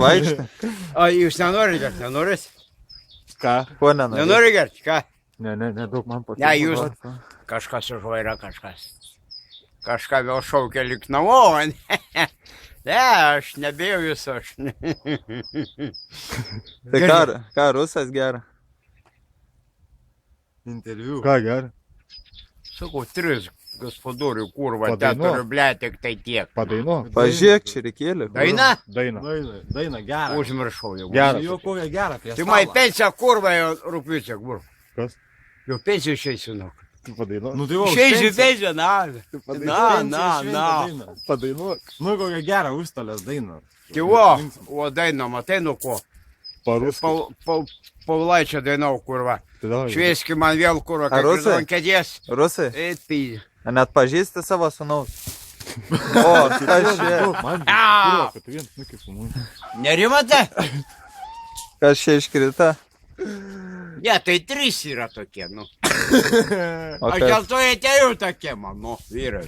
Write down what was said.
Vaikštai? O jūs nenorite gerti, nenorit? Ką? Ko nenori? Nenori gerti, ką? Ne, daug man patiko. Ne, jūs. Kažkas užvaira, kažkas. Kažką vėl šaukia lik namo. Ne, aš nebėjau jūsų, aš. Tai ką, rusas gera? Interviu. Ką gera? Sakau, 3 gospodorių kurva, teturiu, ble, tik tai tiek. Padainuok. Pažiūrėk, čia reikėlė. Daina? Daina gerą. Užmiršau jau. Gerą. Jau kokią gerą prie Tai stalo. man pensija kurva jau rūpiučia, kur. Kas? Jau pensijų išeisiu, nu. Tu padainuok. Nu tai va, Išeisiu pensiją, na. Padainuok. Nu kokią gerą užstalės dainą. Tai o daina, matai, nu ko. Parusk. Paulaičio dainau, kurva. Tai davai. Švieski man vėl kurva, Ar kad rusai? ant kėdės. Rusai? Eit py. Net pažįsti savo sūnaus? O, kas čia? Man, Au! kad tu vien, nu kaip mums. Nerimate? Kas čia iškrita? Ne, tai 3 yra tokie, nu. O Aš kas? dėl to atėjau tokie, mano vyrai.